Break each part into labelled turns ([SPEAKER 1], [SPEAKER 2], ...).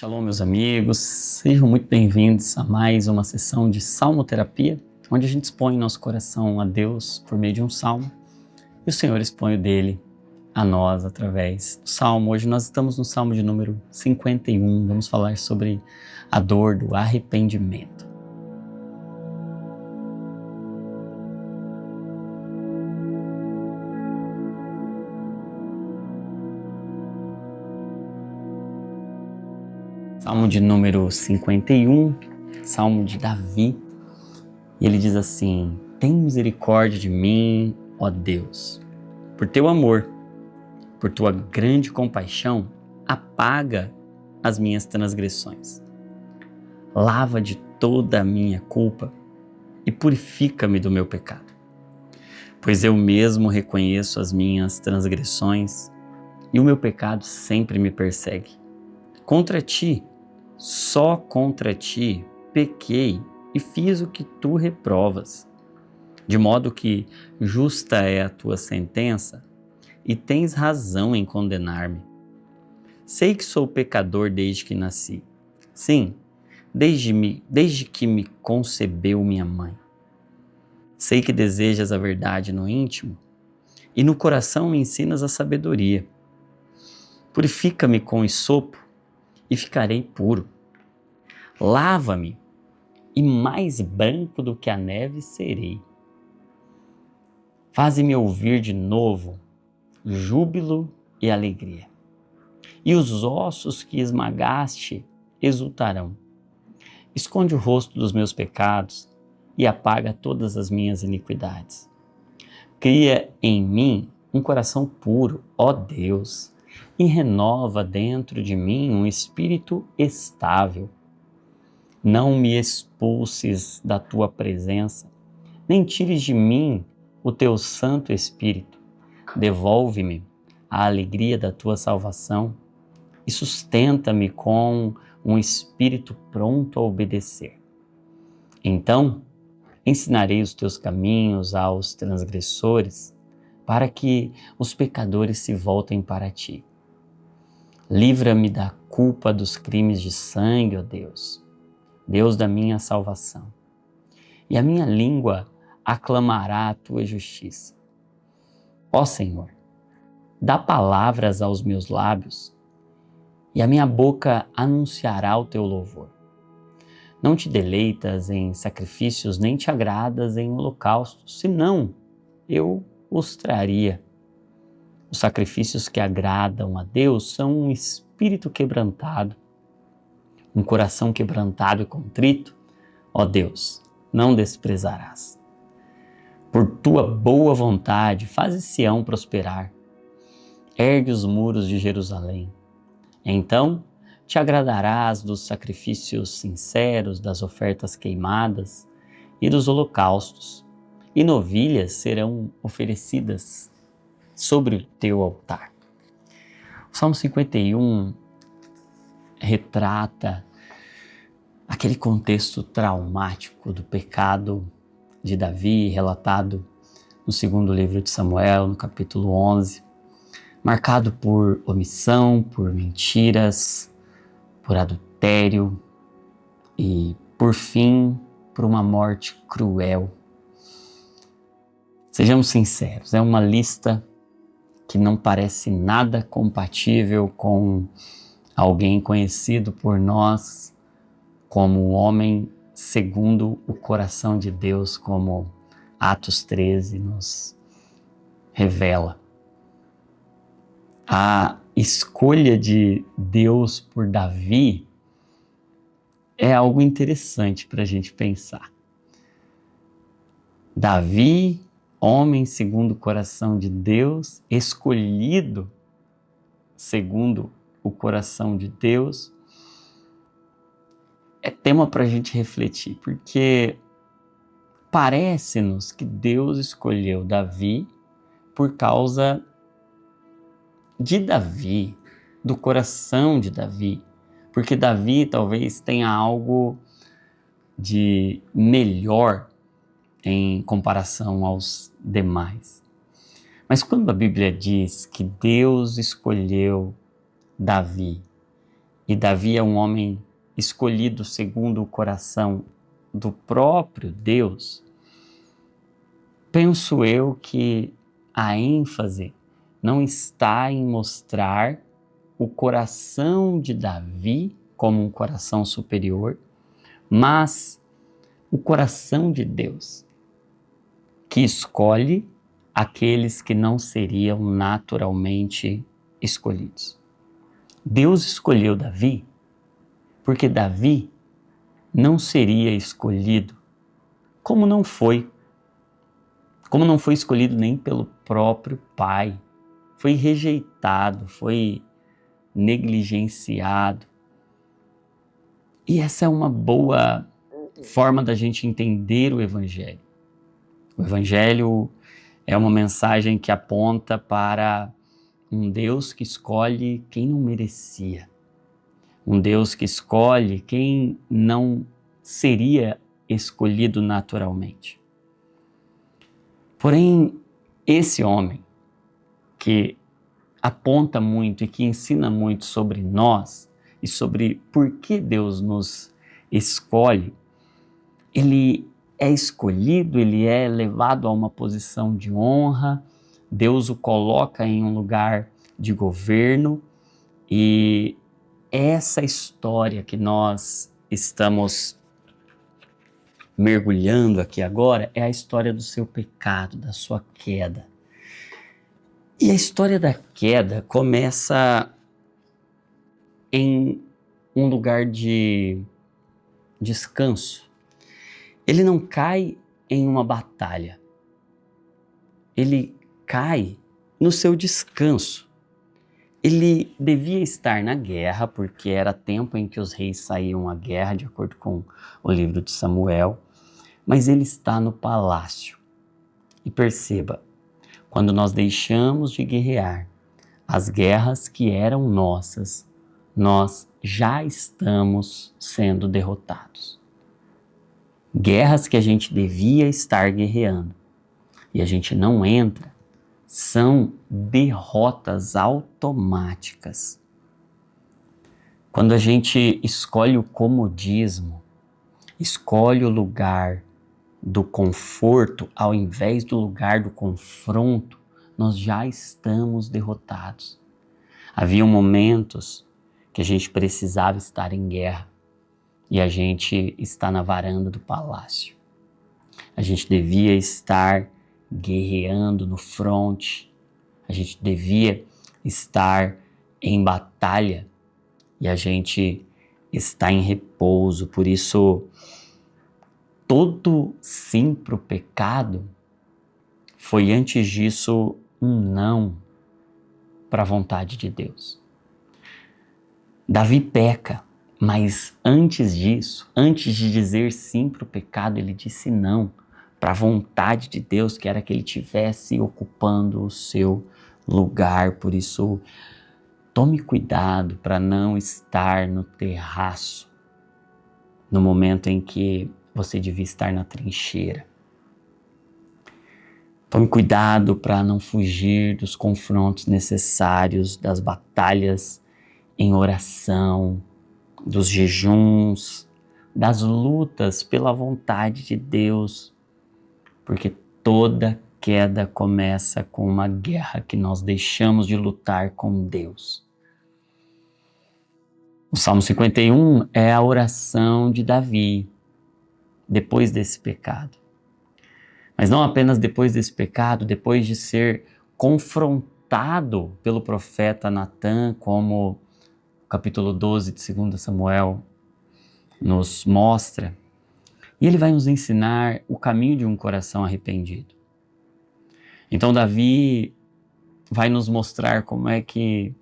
[SPEAKER 1] Shalom, meus amigos, sejam muito bem-vindos a mais uma sessão de Salmoterapia, onde a gente expõe nosso coração a Deus por meio de um salmo e o Senhor expõe o dele a nós através do salmo. Hoje nós estamos no salmo de número 51, vamos falar sobre a dor do arrependimento. Salmo de número 51, Salmo de Davi, e ele diz assim: tem misericórdia de mim, ó Deus, por teu amor, por tua grande compaixão, apaga as minhas transgressões. Lava de toda a minha culpa e purifica-me do meu pecado. Pois eu mesmo reconheço as minhas transgressões e o meu pecado sempre me persegue. Contra ti, só contra ti, pequei e fiz o que tu reprovas, de modo que justa é a tua sentença e tens razão em condenar-me. Sei que sou pecador desde que nasci, sim, desde que me concebeu minha mãe. Sei que desejas a verdade no íntimo e no coração me ensinas a sabedoria. Purifica-me com esopo e ficarei puro. Lava-me, e mais branco do que a neve serei. Faze-me ouvir de novo júbilo e alegria, e os ossos que esmagaste exultarão. Esconde o rosto dos meus pecados e apaga todas as minhas iniquidades. Cria em mim um coração puro, ó Deus, e renova dentro de mim um espírito estável. Não me expulses da tua presença, nem tires de mim o teu Santo Espírito. Devolve-me a alegria da tua salvação e sustenta-me com um espírito pronto a obedecer. Então, ensinarei os teus caminhos aos transgressores, para que os pecadores se voltem para ti. Livra-me da culpa dos crimes de sangue, ó Deus, Deus da minha salvação. E a minha língua aclamará a tua justiça. Ó Senhor, dá palavras aos meus lábios, e a minha boca anunciará o teu louvor. Não te deleitas em sacrifícios, nem te agradas em holocaustos, senão eu os traria. Os sacrifícios que agradam a Deus são um espírito quebrantado, um coração quebrantado e contrito. Ó Deus, não desprezarás. Por tua boa vontade, faze Sião prosperar. Ergue os muros de Jerusalém. Então te agradarás dos sacrifícios sinceros, das ofertas queimadas e dos holocaustos, e novilhas serão oferecidas sobre o teu altar. O Salmo 51 retrata aquele contexto traumático do pecado de Davi, relatado no segundo livro de Samuel, no capítulo 11, marcado por omissão, por mentiras, por adultério e, por fim, por uma morte cruel. Sejamos sinceros, é uma lista que não parece nada compatível com alguém conhecido por nós como um homem segundo o coração de Deus, como Atos 13 nos revela. A escolha de Deus por Davi é algo interessante para a gente pensar. Davi, homem segundo o coração de Deus, escolhido segundo o coração de Deus, é tema para a gente refletir, porque parece-nos que Deus escolheu Davi por causa de Davi, do coração de Davi, porque Davi talvez tenha algo de melhor em comparação aos demais. Mas quando a Bíblia diz que Deus escolheu Davi e Davi é um homem escolhido segundo o coração do próprio Deus, penso eu que a ênfase não está em mostrar o coração de Davi como um coração superior, mas o coração de Deus, que escolhe aqueles que não seriam naturalmente escolhidos. Deus escolheu Davi porque Davi não seria escolhido como não foi escolhido nem pelo próprio pai. Foi rejeitado, foi negligenciado. E essa é uma boa forma da gente entender o Evangelho. O Evangelho é uma mensagem que aponta para um Deus que escolhe quem não merecia. Um Deus que escolhe quem não seria escolhido naturalmente. Porém, esse homem que aponta muito e que ensina muito sobre nós e sobre por que Deus nos escolhe, ele é escolhido, ele é levado a uma posição de honra, Deus o coloca em um lugar de governo, e essa história que nós estamos mergulhando aqui agora é a história do seu pecado, da sua queda. E a história da queda começa em um lugar de descanso. Ele não cai em uma batalha. Ele cai no seu descanso. Ele devia estar na guerra, porque era tempo em que os reis saíam à guerra, de acordo com o livro de Samuel, mas ele está no palácio. E perceba, quando nós deixamos de guerrear as guerras que eram nossas, nós já estamos sendo derrotados. Guerras que a gente devia estar guerreando e a gente não entra, são derrotas automáticas. Quando a gente escolhe o comodismo, escolhe o lugar do conforto ao invés do lugar do confronto, nós já estamos derrotados. Havia momentos que a gente precisava estar em guerra e a gente está na varanda do palácio. A gente devia estar guerreando no fronte, a gente devia estar em batalha e a gente está em repouso. Por isso, todo sim para o pecado foi antes disso um não para a vontade de Deus. Davi peca, mas antes disso, antes de dizer sim para o pecado, ele disse não para a vontade de Deus, que era que ele estivesse ocupando o seu lugar. Por isso, tome cuidado para não estar no terraço no momento em que você devia estar na trincheira. Tome cuidado para não fugir dos confrontos necessários, das batalhas em oração, dos jejuns, das lutas pela vontade de Deus, porque toda queda começa com uma guerra que nós deixamos de lutar com Deus. O Salmo 51 é a oração de Davi depois desse pecado. Mas não apenas depois desse pecado, depois de ser confrontado pelo profeta Natã, como o capítulo 12 de 2 Samuel nos mostra. E ele vai nos ensinar o caminho de um coração arrependido. Então Davi vai nos mostrar como é que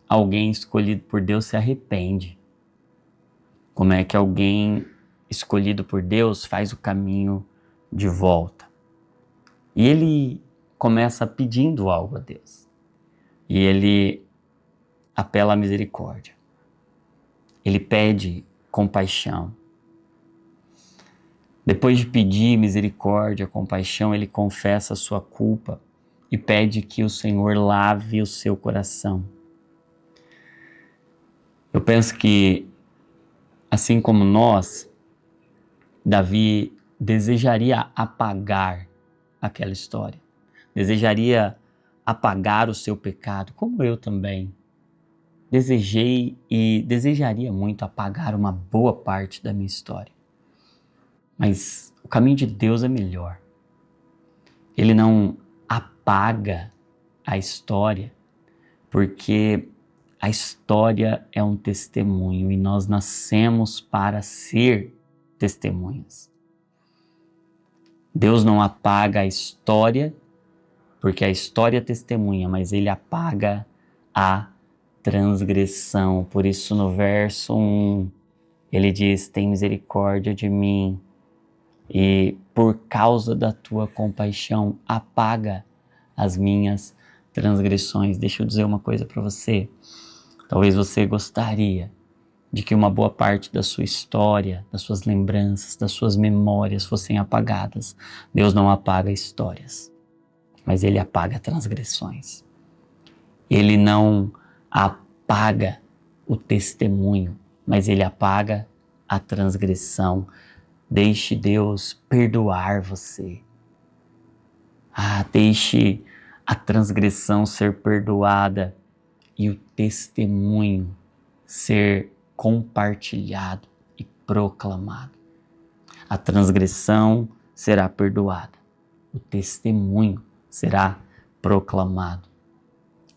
[SPEAKER 1] alguém escolhido por Deus se arrepende. Como é que alguém escolhido por Deus faz o caminho de volta. E ele começa pedindo algo a Deus. E ele apela à misericórdia. Ele pede compaixão. Depois de pedir misericórdia, compaixão, ele confessa a sua culpa e pede que o Senhor lave o seu coração. Eu penso que, assim como nós, Davi desejaria apagar aquela história, desejaria apagar o seu pecado, como eu também desejei e desejaria muito apagar uma boa parte da minha história. Mas o caminho de Deus é melhor. Ele não apaga a história, porque a história é um testemunho e nós nascemos para ser testemunhas. Deus não apaga a história, porque a história testemunha, mas Ele apaga a transgressão. Por isso, no verso 1, Ele diz: tem misericórdia de mim e por causa da tua compaixão, apaga as minhas transgressões. Deixa eu dizer uma coisa para você. Talvez você gostaria de que uma boa parte da sua história, das suas lembranças, das suas memórias fossem apagadas. Deus não apaga histórias, mas Ele apaga transgressões. Ele não apaga o testemunho, mas Ele apaga a transgressão. Deixe Deus perdoar você. Deixe a transgressão ser perdoada e o testemunho ser compartilhado e proclamado. A transgressão será perdoada, o testemunho será proclamado.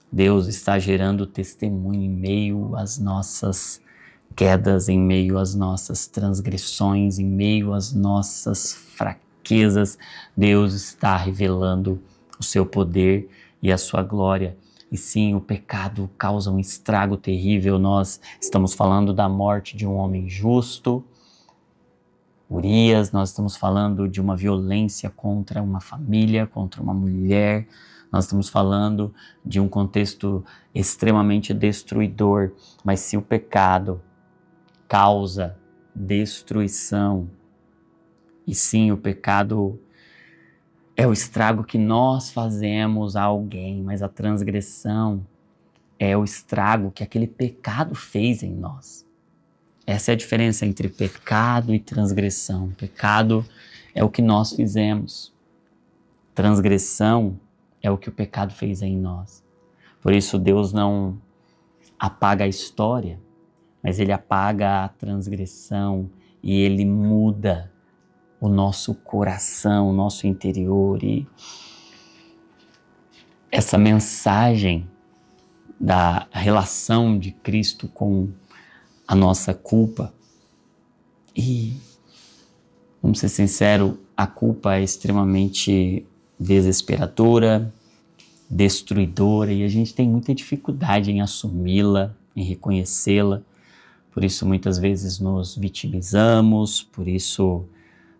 [SPEAKER 1] Deus está gerando testemunho em meio às nossas quedas, em meio às nossas transgressões, em meio às nossas fraquezas. Deus está revelando o seu poder e a sua glória. E sim, o pecado causa um estrago terrível. Nós estamos falando da morte de um homem justo, Urias, nós estamos falando de uma violência contra uma família, contra uma mulher. Nós estamos falando de um contexto extremamente destruidor. Mas se o pecado causa destruição, e sim, o pecado é o estrago que nós fazemos a alguém, mas a transgressão é o estrago que aquele pecado fez em nós. Essa é a diferença entre pecado e transgressão. Pecado é o que nós fizemos. Transgressão é o que o pecado fez em nós. Por isso Deus não apaga a história, mas Ele apaga a transgressão e Ele muda o nosso coração, o nosso interior. E essa mensagem da relação de Cristo com a nossa culpa, e vamos ser sinceros, a culpa é extremamente desesperadora, destruidora, e a gente tem muita dificuldade em assumi-la, em reconhecê-la. Por isso muitas vezes nos vitimizamos, por isso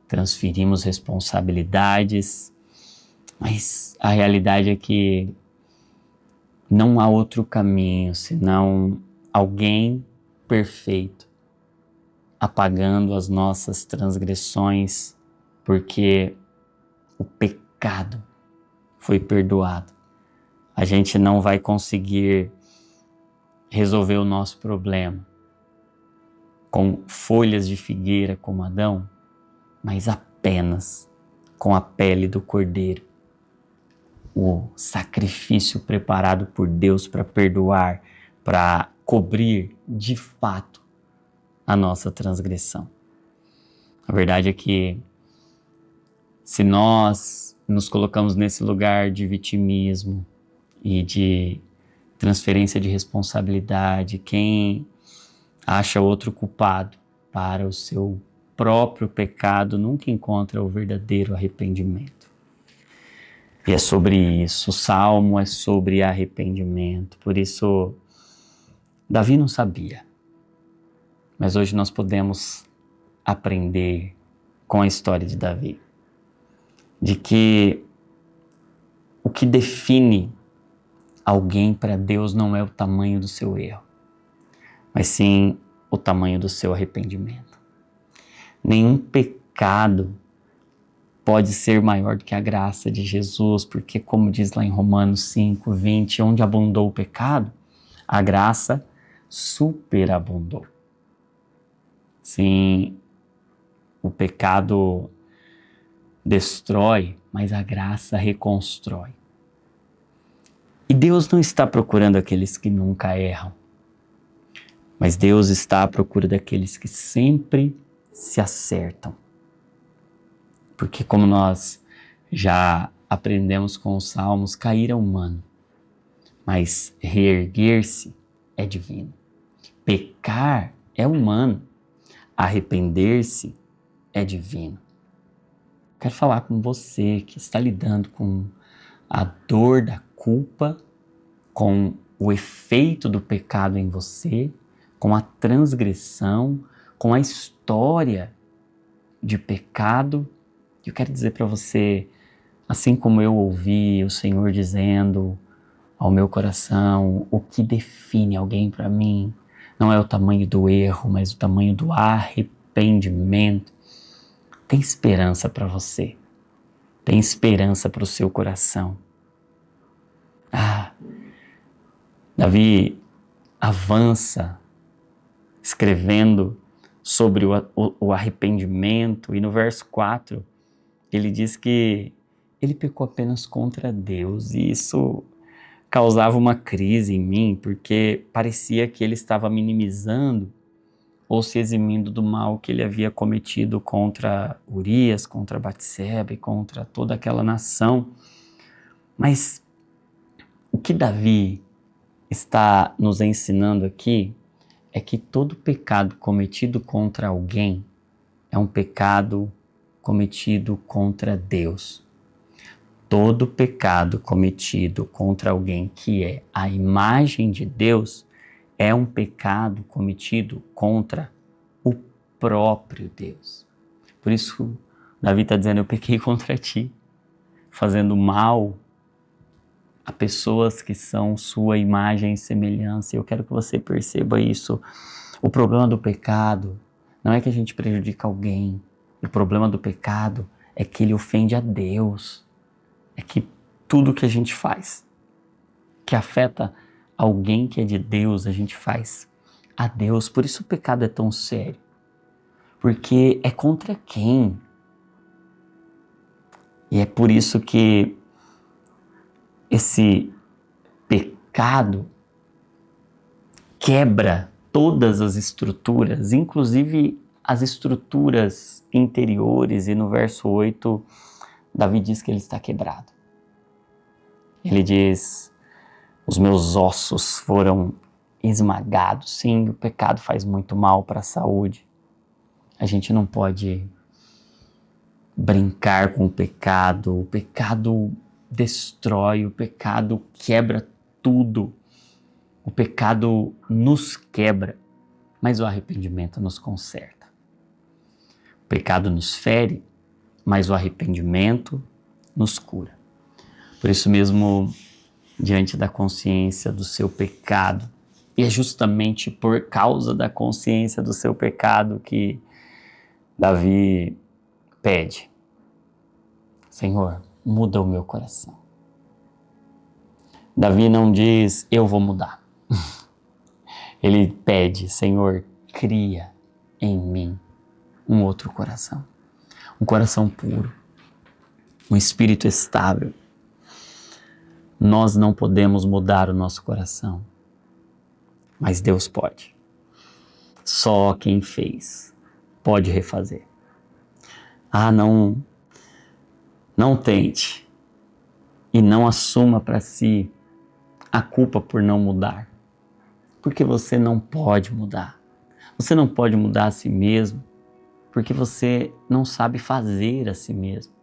[SPEAKER 1] transferimos responsabilidades, mas a realidade é que não há outro caminho senão alguém perfeito apagando as nossas transgressões, porque o pecado foi perdoado. A gente não vai conseguir resolver o nosso problema com folhas de figueira como Adão, mas apenas com a pele do cordeiro. O sacrifício preparado por Deus para perdoar, para cobrir de fato a nossa transgressão. A verdade é que se nós nos colocamos nesse lugar de vitimismo e de transferência de responsabilidade, quem acha outro culpado para o seu próprio pecado nunca encontra o verdadeiro arrependimento. E é sobre isso, o Salmo é sobre arrependimento. Por isso, Davi não sabia, mas hoje nós podemos aprender com a história de Davi, de que o que define alguém para Deus não é o tamanho do seu erro, mas sim o tamanho do seu arrependimento. Nenhum pecado pode ser maior do que a graça de Jesus, porque como diz lá em Romanos 5:20, onde abundou o pecado, a graça superabundou. Sim, o pecado destrói, mas a graça reconstrói. E Deus não está procurando aqueles que nunca erram, mas Deus está à procura daqueles que sempre se acertam. Porque como nós já aprendemos com os Salmos, cair é humano, mas reerguer-se é divino. Pecar é humano, arrepender-se é divino. Quero falar com você que está lidando com a dor da culpa, com o efeito do pecado em você, com a transgressão, com a história de pecado. Eu quero dizer para você, assim como eu ouvi o Senhor dizendo ao meu coração, o que define alguém para mim não é o tamanho do erro, mas o tamanho do arrependimento. Tem esperança para você, tem esperança para o seu coração. Davi avança escrevendo sobre o arrependimento, e no verso 4 ele diz que ele pecou apenas contra Deus, e isso causava uma crise em mim, porque parecia que ele estava minimizando ou se eximindo do mal que ele havia cometido contra Urias, contra Batseba e contra toda aquela nação. Mas o que Davi está nos ensinando aqui é que todo pecado cometido contra alguém é um pecado cometido contra Deus. Todo pecado cometido contra alguém que é a imagem de Deus é um pecado cometido contra o próprio Deus. Por isso, Davi está dizendo, eu pequei contra ti, fazendo mal a pessoas que são sua imagem e semelhança. Eu quero que você perceba isso. O problema do pecado não é que a gente prejudica alguém. O problema do pecado é que ele ofende a Deus. É que tudo que a gente faz, que afeta alguém que é de Deus, a gente faz a Deus. Por isso o pecado é tão sério. Porque é contra quem? E é por isso que esse pecado quebra todas as estruturas, inclusive as estruturas interiores. E no verso 8, Davi diz que ele está quebrado. Ele diz, os meus ossos foram esmagados. Sim, o pecado faz muito mal para a saúde. A gente não pode brincar com o pecado destrói, o pecado quebra tudo. O pecado nos quebra, mas o arrependimento nos conserta. O pecado nos fere, mas o arrependimento nos cura. Por isso mesmo, diante da consciência do seu pecado, e é justamente por causa da consciência do seu pecado que Davi pede, Senhor, muda o meu coração. Davi não diz, eu vou mudar. Ele pede, Senhor, cria em mim um outro coração. Um coração puro, um espírito estável. Nós não podemos mudar o nosso coração, mas Deus pode. Só quem fez pode refazer. Não tente e não assuma para si a culpa por não mudar, porque você não pode mudar. Você não pode mudar a si mesmo, porque você não sabe fazer a si mesmo.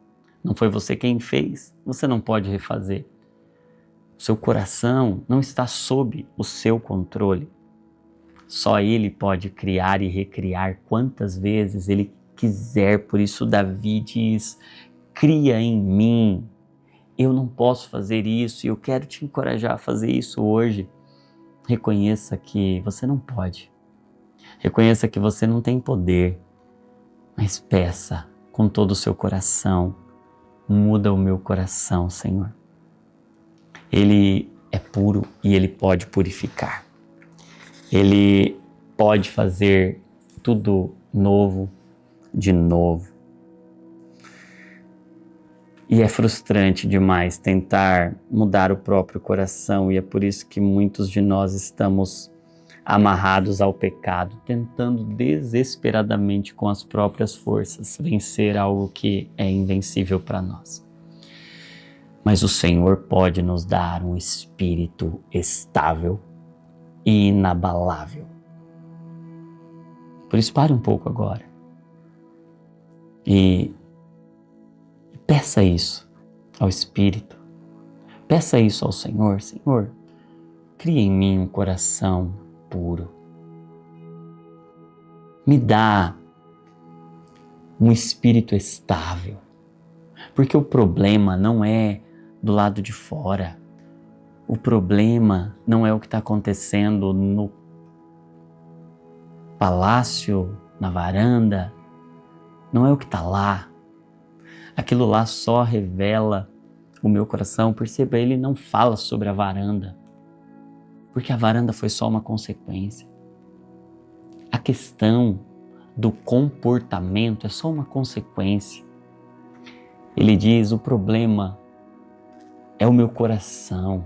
[SPEAKER 1] Não foi você quem fez, você não pode refazer. Seu coração não está sob o seu controle. Só Ele pode criar e recriar quantas vezes Ele quiser. Por isso Davi diz, cria em mim. Eu não posso fazer isso e eu quero te encorajar a fazer isso hoje. Reconheça que você não pode. Reconheça que você não tem poder. Mas peça com todo o seu coração. Muda o meu coração, Senhor. Ele é puro e Ele pode purificar. Ele pode fazer tudo novo, de novo. E é frustrante demais tentar mudar o próprio coração, e é por isso que muitos de nós estamos amarrados ao pecado, tentando desesperadamente com as próprias forças vencer algo que é invencível para nós. Mas o Senhor pode nos dar um espírito estável e inabalável. Por isso, pare um pouco agora e peça isso ao Espírito. Peça isso ao Senhor. Senhor, cria em mim um coração puro. Me dá um espírito estável. Porque o problema não é do lado de fora. O problema não é o que está acontecendo no palácio, na varanda. Não é o que está lá. Aquilo lá só revela o meu coração. Perceba, ele não fala sobre a varanda, porque a varanda foi só uma consequência. A questão do comportamento é só uma consequência. Ele diz, o problema é o meu coração,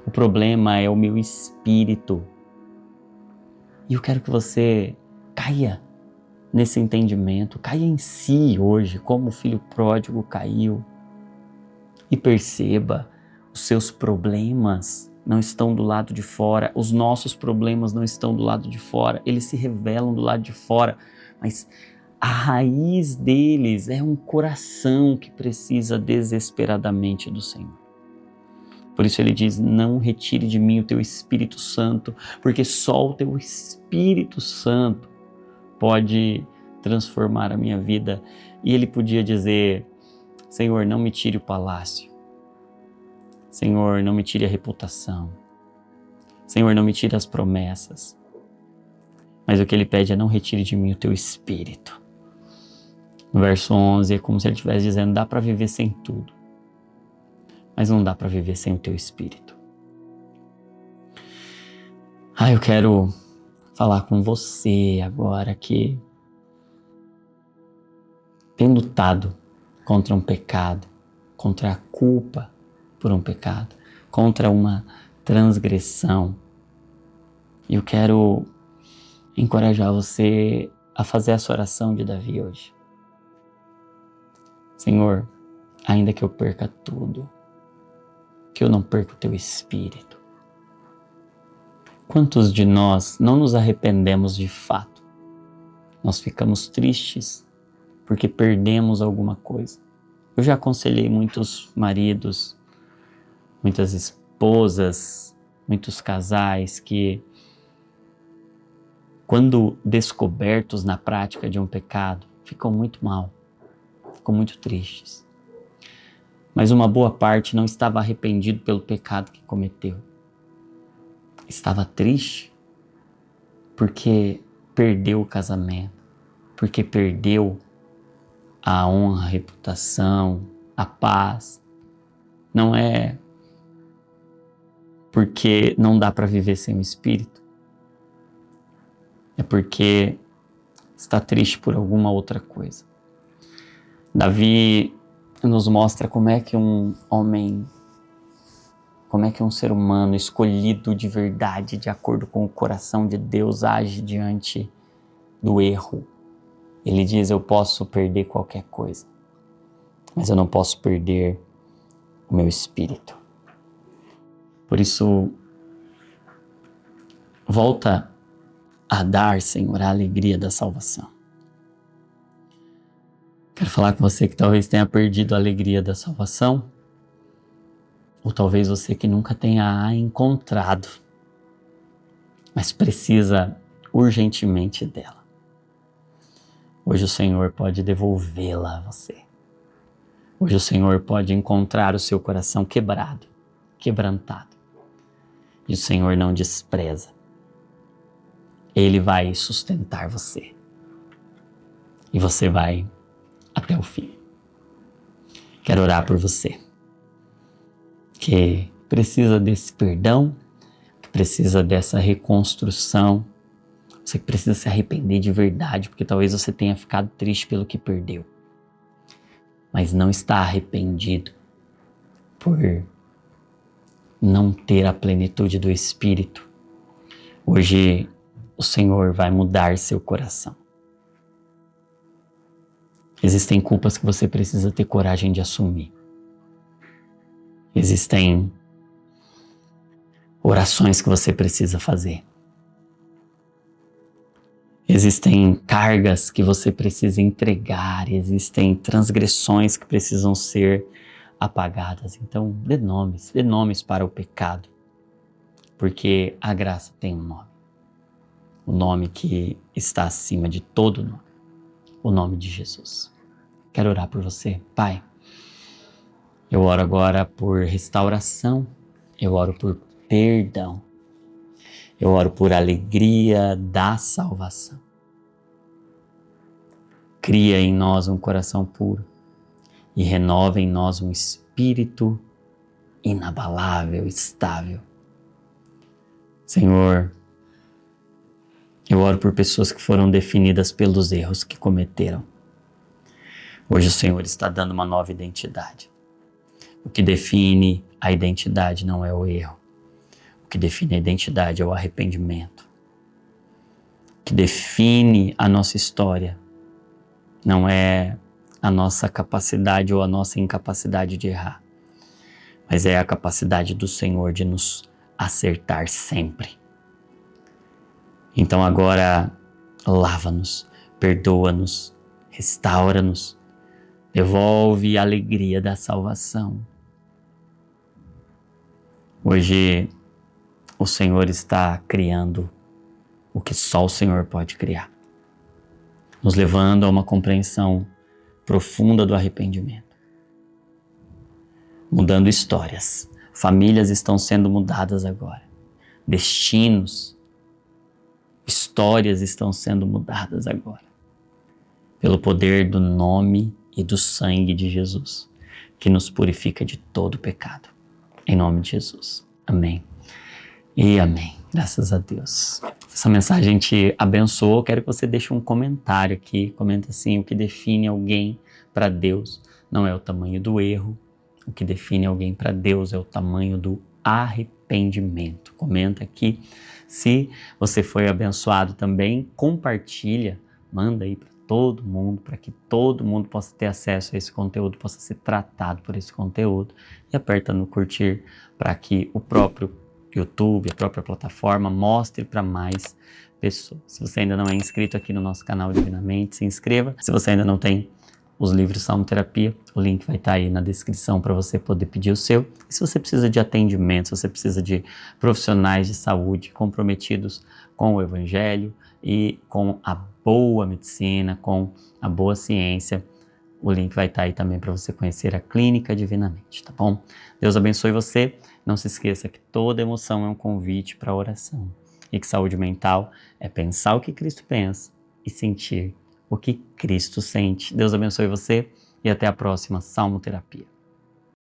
[SPEAKER 1] o problema é o meu espírito. E eu quero que você caia nesse entendimento, caia em si hoje, como o filho pródigo caiu, e perceba, os seus problemas não estão do lado de fora, os nossos problemas não estão do lado de fora, eles se revelam do lado de fora, mas a raiz deles é um coração que precisa desesperadamente do Senhor. Por isso ele diz, não retire de mim o teu Espírito Santo, porque só o teu Espírito Santo pode transformar a minha vida. E ele podia dizer, Senhor, não me tire o palácio. Senhor, não me tire a reputação. Senhor, não me tire as promessas. Mas o que ele pede é, não retire de mim o teu Espírito. No verso 11 é como se ele estivesse dizendo, dá para viver sem tudo, mas não dá para viver sem o teu Espírito. Eu quero falar com você agora que tem lutado contra um pecado, contra a culpa por um pecado, contra uma transgressão. E eu quero encorajar você a fazer essa oração de Davi hoje. Senhor, ainda que eu perca tudo, que eu não perca o teu Espírito. Quantos de nós não nos arrependemos de fato? Nós ficamos tristes porque perdemos alguma coisa. Eu já aconselhei muitos maridos, muitas esposas, muitos casais que, quando descobertos na prática de um pecado, ficam muito mal, ficam muito tristes. Mas uma boa parte não estava arrependido pelo pecado que cometeu. Estava triste porque perdeu o casamento, porque perdeu a honra, a reputação, a paz. Não é porque não dá para viver sem o Espírito. É porque está triste por alguma outra coisa. Davi nos mostra como é que um homem, como é que um ser humano escolhido de verdade, de acordo com o coração de Deus, age diante do erro. Ele diz, eu posso perder qualquer coisa, mas eu não posso perder o meu espírito. Por isso, volta a dar, Senhor, a alegria da salvação. Quero falar com você que talvez tenha perdido a alegria da salvação, ou talvez você que nunca tenha a encontrado, mas precisa urgentemente dela. Hoje o Senhor pode devolvê-la a você. Hoje o Senhor pode encontrar o seu coração quebrado, quebrantado. E o Senhor não despreza. Ele vai sustentar você. E você vai até o fim. Quero orar por você, que precisa desse perdão, que que precisa dessa reconstrução, você que precisa se arrepender de verdade, porque talvez você tenha ficado triste pelo que perdeu, mas não está arrependido por não ter a plenitude do Espírito. Hoje o Senhor vai mudar seu coração. Existem culpas que você precisa ter coragem de assumir. Existem orações que você precisa fazer. Existem cargas que você precisa entregar. Existem transgressões que precisam ser apagadas. Então, dê nomes para o pecado. Porque a graça tem um nome. O nome que está acima de todo nome. O nome de Jesus. Quero orar por você. Pai, eu oro agora por restauração. Eu oro por perdão. Eu oro por alegria da salvação. Cria em nós um coração puro e renova em nós um espírito inabalável, estável. Senhor, eu oro por pessoas que foram definidas pelos erros que cometeram. Hoje o Senhor está dando uma nova identidade. O que define a identidade não é o erro. O que define a identidade é o arrependimento. O que define a nossa história não é a nossa capacidade ou a nossa incapacidade de errar, mas é a capacidade do Senhor de nos acertar sempre. Então agora lava-nos, perdoa-nos, restaura-nos, devolve a alegria da salvação. Hoje o Senhor está criando o que só o Senhor pode criar, nos levando a uma compreensão profunda do arrependimento, mudando histórias. Famílias estão sendo mudadas agora, destinos, histórias estão sendo mudadas agora, pelo poder do nome e do sangue de Jesus, que nos purifica de todo pecado. Em nome de Jesus. Amém. E amém. Graças a Deus. Se essa mensagem te abençoou, quero que você deixe um comentário aqui. Comenta assim: o que define alguém para Deus não é o tamanho do erro. O que define alguém para Deus é o tamanho do arrependimento. Comenta aqui. Se você foi abençoado também, compartilha. Manda aí para todo mundo, para que todo mundo possa ter acesso a esse conteúdo, possa ser tratado por esse conteúdo. E aperta no curtir para que o próprio YouTube, a própria plataforma, mostre para mais pessoas. Se você ainda não é inscrito aqui no nosso canal Divinamente, se inscreva. Se você ainda não tem os livros Salmoterapia, o link vai estar aí na descrição para você poder pedir o seu. E se você precisa de atendimento, se você precisa de profissionais de saúde comprometidos com o Evangelho e com a boa medicina, com a boa ciência, o link vai estar aí também para você conhecer a Clínica Divinamente, tá bom? Deus abençoe você. Não se esqueça que toda emoção é um convite para a oração. E que saúde mental é pensar o que Cristo pensa e sentir o que Cristo sente. Deus abençoe você e até a próxima Salmoterapia.